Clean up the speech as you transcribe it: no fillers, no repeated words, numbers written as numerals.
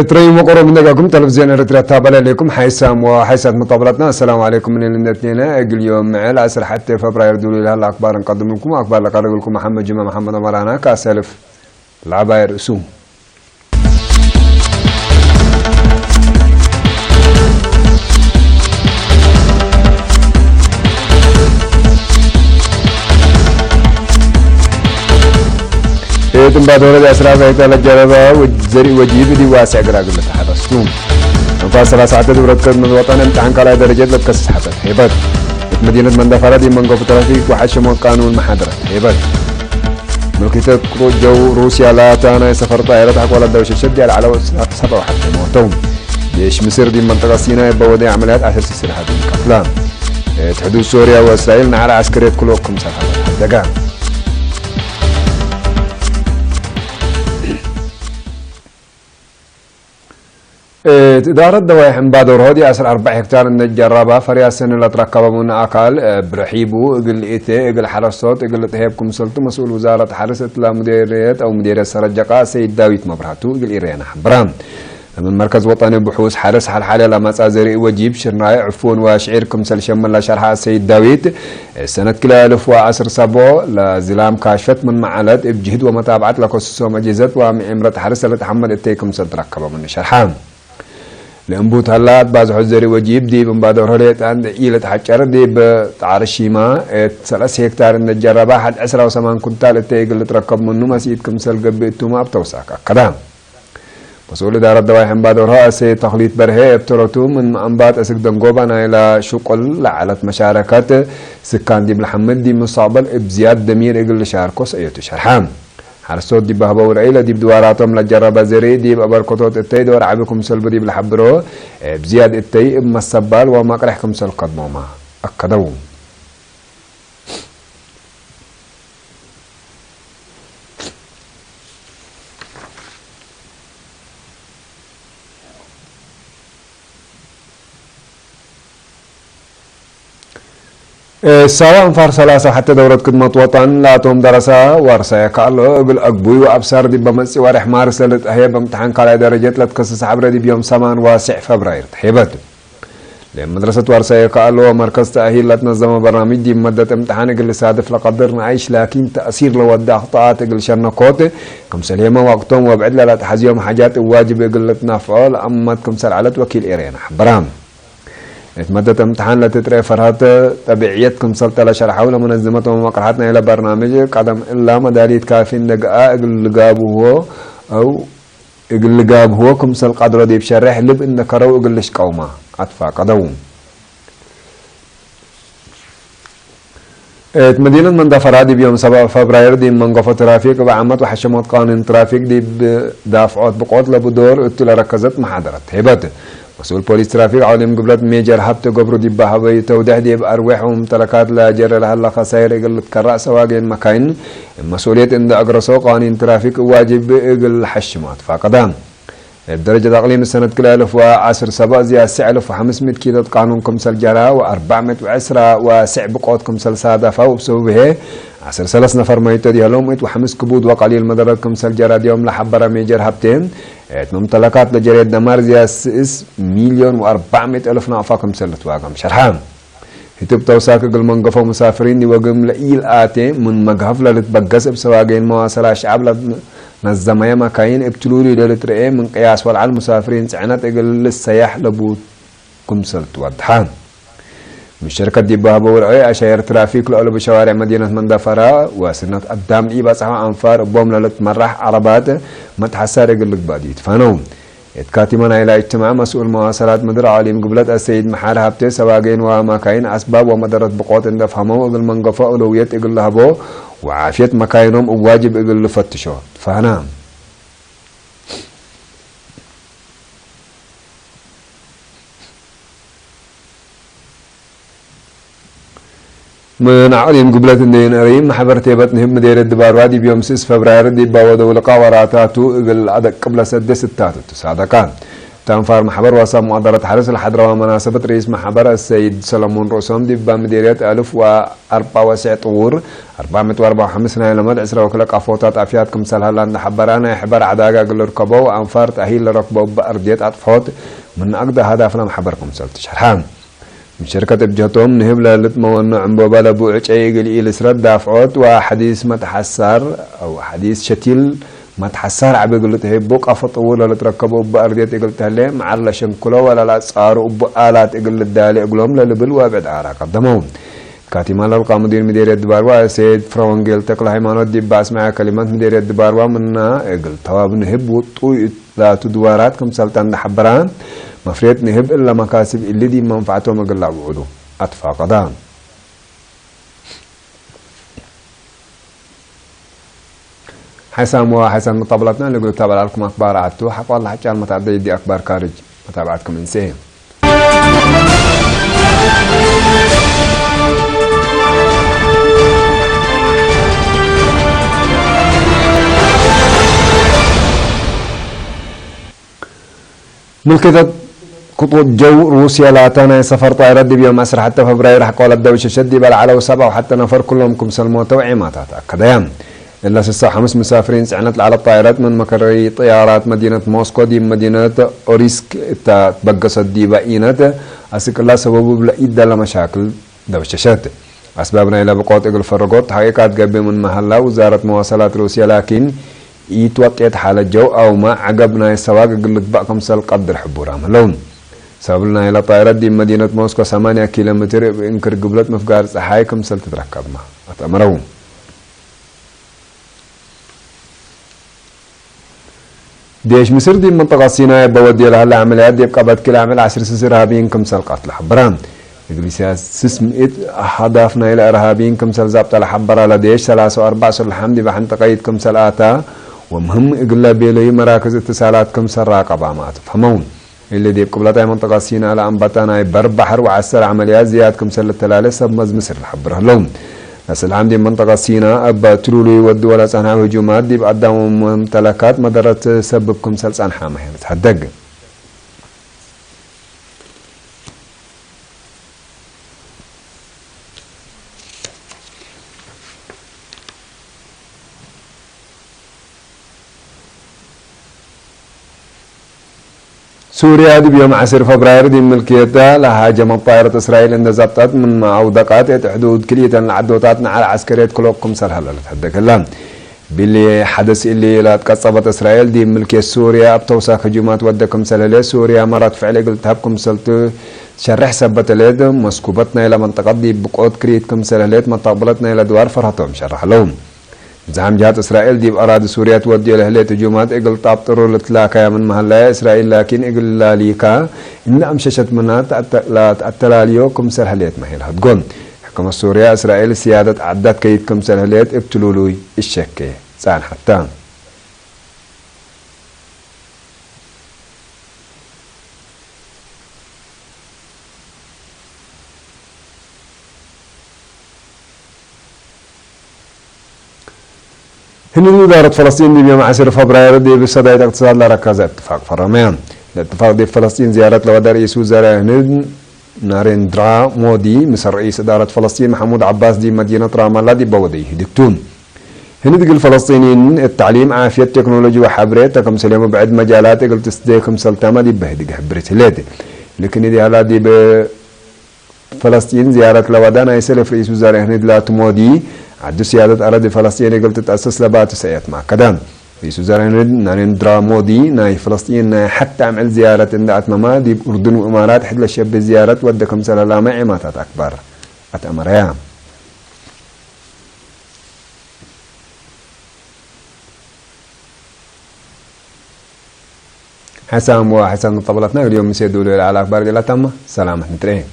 تريم وقرب من دقاكم تلفزيون اريتريا تابع لكم حيسام وحيسات مقابلتنا. السلام عليكم من الاثنين. اليوم مع العصر حتى فبراير دولي الاخبار نقدم لكم اخبار لقرر لكم محمد جمع محمد مرانا كاسلف العباير اسوم. يتم بعد ولد أسرع في تلا جربا وزري وجيب دي واسع قراقل لتحدثتم. نفاصل ساعات دورة كذا من الوطن امتحان كلا درجات لتكسس حسد هيبات. مدينة مندفرة دي من قف ترافيك وحشم قانون محاضرة هيبات. ملكية جو روسيا لا تانا سفر طائرة حق ولا دوشة شدي على 7 حتى موتهم. جيش مصر دي منطقة سيناء بودي عمليات 10 سلسلة هذه الكفلان. حدود سوريا وإسرائيل نعرى عسكرية كلكم سفر دقام. إدارة دوايح بعد ورودي أسر 4 هكتار النجربة فريا السنة اللي تركبوا من أكل برحيبو إقل إيتي إقل حرصوت إقل تهيبكم سلطو مسؤول وزارة حرسة لمديرية أو مديرية سرجقة سيد داويت مبرهاتو إقل إيرينا حبرام من مركز وطني بحوث حرس حالة لما تأزري وجيب شرناي عفون وشعير كمسل شمال لشرحة سيد داويت سنة كلا 1007 لزلام كاشفت من معالات بجهد ومتابعة لكوسوس ومجيزات وعمرة حرسة لتحمل إتيكم سلطركبوا من شرحان لأنبوت هلات بعض حزري وجيب دي بعد ورهليت عند إيلة حجر دي بتعرشيما 3 هكتار النجربة حد 10 كنتال التيق اللي تركب منه مسيد كمسل قبيتوما بتوساكا كدام مسؤول إدارة دوايحن بعد ورها سي تخليط برهي ابترتو من أنبات أسك دنقوبانا إلى شقل لعلت مشاركات سكان دي بالحمد دي مصابل بزياد دمير إقل شاركوس أيوتو شرحان حرصوت دي بهبا ورعيلة دي بدواراتهم لجربة زري دي بأبركوتوت التاي دور عبكم سلب دي بالحبرو بزياد التاي اما السبال وما قرحكم سل قدموما أكدو سواء فار 3 حتى دورة خدمة وطن لا توم درسا ورسا يكالو قل أقبوي وأبصار دي بمسي ورح مارس لتأهيب بامتحان كالا درجات لتكسس عبرة دي بيوم 8 فبراير تحيبت لأن مدرسة ورسا يكالو مركز تأهيل لتنظم برنامج دي مدة امتحان قل سادف لقدر نعيش لكن تأثير لو ودى أخطاءات قل شرنكوت كم سليمة وقتهم وبعد لا تحزيهم حاجات واجب قل تنافعول أمت كم سلعلت وكيل إيرينا برام مدة امتحان لتتري فرهات تبعيتكم سلطة لشرحوا لمنظمة ومقرحاتنا إلى برنامج قدم إلا مداريت كافين دقاء إقل قاب هو كم سل قدر دي بشرح لب إن كرو إقلش قوما أطفا قدوم مدينة مندفرة دي بيوم 7 فبراير دي منقفة ترافيق بعمت وحشمات قانون ترافيق دي بدافعات بقوات لبدور اتلا ركزت محاضرات هبات مسؤول بوليس ترافيق عالم قبلت ميجر حبت قبرو دي بهوي تودح دي بأرواحهم تلكات لا جر لها خسائر اقل تكرأ سواقين مكاين مسؤولية عند أقرصو قانون ترافيق واجب اقل حشمات فقدام الدرجة تقليم السنة كلا 1007 زي 1500 كيلو قانون كمسل جرا و410 وسع بقوت كمسل سادفة وبسببه 10 نفر ميتة دي هلوم 5 كبود وقليل مدرات كمسل جرا ديوم لحبرة ميجر هبتين ممتلكات لجريد دمار زي 6,400,000 نعفا كمسل تواقم شرحان هتب توساك قل منقفة مسافرين دي وقم لئيل آتي من مقهف لتبقس بسواقين مواصلة شعب نظمية مكاين ابتلولي للترئي من قياس والعال مسافرين سعنات اقل السياح لبوت كمسل توضحان من شركة دي بابا ورعي أشاير ترافيك لأولو بشوارع مدينة مندفرة وسنة قدام إيبا صحوة أنفار بوم للتمرح عربات متحسار اقل باديت فانوم اتكاتمنا إلى اجتماع مسؤول مواصلات مدير عالم قبلت السيد محار هبتي سواقين ومكاين أسباب ومدرة بقوات اندفهمو اقل منقفة أولوية اقل لهبو وعافية مكاينهم واجب اقل فتشو فهنام من عقدين قبلة الدين أريم محبر تيبت نهم مدير الدبار وادي بيوم 6 فبراير دي باودو لقاء وراتاتو العدد قبل 6 ستات تسعة كان تنفار محبر وصام مقدرة حرس الحضرة ومناسبة رئيس محبر السيد سلمون رؤسهم دي بمديرية 1094 طور 454 نايل مد عسرة وكلك أفوتات أفيات كمسال هلان حبرانا يحبر عداقة قل ركبو وأنفار تأهيل ركبو بأرضية أطفوت من أقدى هدفنا محبر كمسال تشرحان من شركة بجهتهم نهب للتمونع بوبالا بوعج أيقل إلسرد دافعوت وحديث متحسر أو حديث شتيل متحسر عبي قلت هي بوك أفطول ولا تركبوا بأرضية قلت هلي معلا شنكلو ولا لا صاروا بآلات قل الدالي قلهم للبل وابد عارا قدمهم كاتمان للقى مدير مديرية دباروا سيد فرونجيل تقل هيمانوت دي باس مع كلمات مديرية دباروا منا قل تواب نهب وطوي لا تدوارات كم سلطان حبران مفريت نهب إلا مكاسب اللي دي منفعتهم قل عبودو أطفى قدام حسام وحسن طبلتنا اللي قلت تابع لكم أخبار عدتو حق والله حتى المتعدي دي أخبار كارج متابعتكم إنسان ملكة خطوط جو روسيا لاتانا سفر طائرة دي بيوم أسر حتى فبراير حق ولا الدوشة شدي بل على وسبعة وحتى نفر كلهم كم سلموت وعيمات أكدام إلا سسا 5 مسافرين سعنت على الطائرات من مكري طيارات مدينة موسكو دي مدينة أوريسك تبقصت دي بقينات أسك الله سببه بلا إدى لمشاكل دوششات أسبابنا إلى بقوت إقل فرقوت حقيقات قبل من محلة وزارة مواصلات روسيا لكن يتوقعت حالة جو أو ما عقبنا السواق قلت بقى مسل قدر حبور عملون سببنا إلى طائرات دي مدينة موسكو 8 كيلومتر إنكر قبلت مفقار صحاي كمسل تتركب ما أتأمرون ديش مصر دي منطقة سيناء بودي لها العمليات دي بقبض كل عمل 10 سيس إرهابيين كمسل قتل حبران إجلسياس سسمئت أهدافنا إلى إرهابيين كمسل زابط الحبرة لديش 3 و4 سر الحمد بحن تقيد كمسل آتا ومهم إقلا بيلي مراكز اتصالات كمسل راقبة ما تفهمون اللي دي بقبلتها منطقة سيناء لأنبتانا بر بحر وعسر عمليات زياد كمسل التلالي سبمز مصر الحبرة لهم السلام دي منطقة سيناء أبا تلولي ودو ولا صنع هجومات دي بقدام ممتلكات مدرت سببكم سلسان حامة بتحدق سوريا دي بيوم 10 فبراير دي ملكيتها لهاجمت طائرة إسرائيل عند زبطت من عودقات حدود كلية العدوتاتنا على عسكرية كلوكم سرهلا لتحدك الله باللي حدث اللي لا تقصبت إسرائيل دي ملكية سوريا بتوساك هجومات ودكم سلالة سوريا مرات فعلي قلت هبكم سلتو شرح سبت اليد مسكوبتنا إلى منطقة دي بقود كريتكم سلالات مطابلتنا إلى دوار فرحتهم شرح لهم زعم جهات إسرائيل دي بأراضي سوريا تودي لهلية هجومات إقل طابطروا لتلاكا من محلة إسرائيل لكن إقل لاليكا إن أمششت منها تأتلاليو كمسر هلية مهيل هتقول حكومة سوريا إسرائيل سيادة عدات كيد كمسر هلية ابتلولوي الشكي سان حتى هنا إدارة فلسطين دي بيوم 10 فبراير دي بصدد اقتصاد لركزة اتفاق فرمان الاتفاق دي فلسطين زيارة لودى رئيس وزراء هند ناريندرا مودي مصر رئيس إدارة فلسطين محمود عباس دي مدينة رام الله دي بوديه دكتون هنا دي الفلسطينيين التعليم عافية تكنولوجيا وحبريت تكم سليم بعد مجالات قل تسديكم سلطامة دي بهدي حبريت هلادي لكن دي هلا دي بفلسطين زيارة لودى نايسلف رئيس وزراء هند لا تمودي عدو سيادة أراضي فلسطين قلت تأسس لبات سيئات مع كدام رئيس وزراء ناريندرا مودي ناي فلسطين حتى عمل زيارة اندعت مما دي أردن وإمارات حد لشيب بزيارة ودكم سلالامة عماتات أكبر أتأمر يا حسام وحسن طبلتنا اليوم سيدوا لي على أخبار دي لا تم سلامة نترين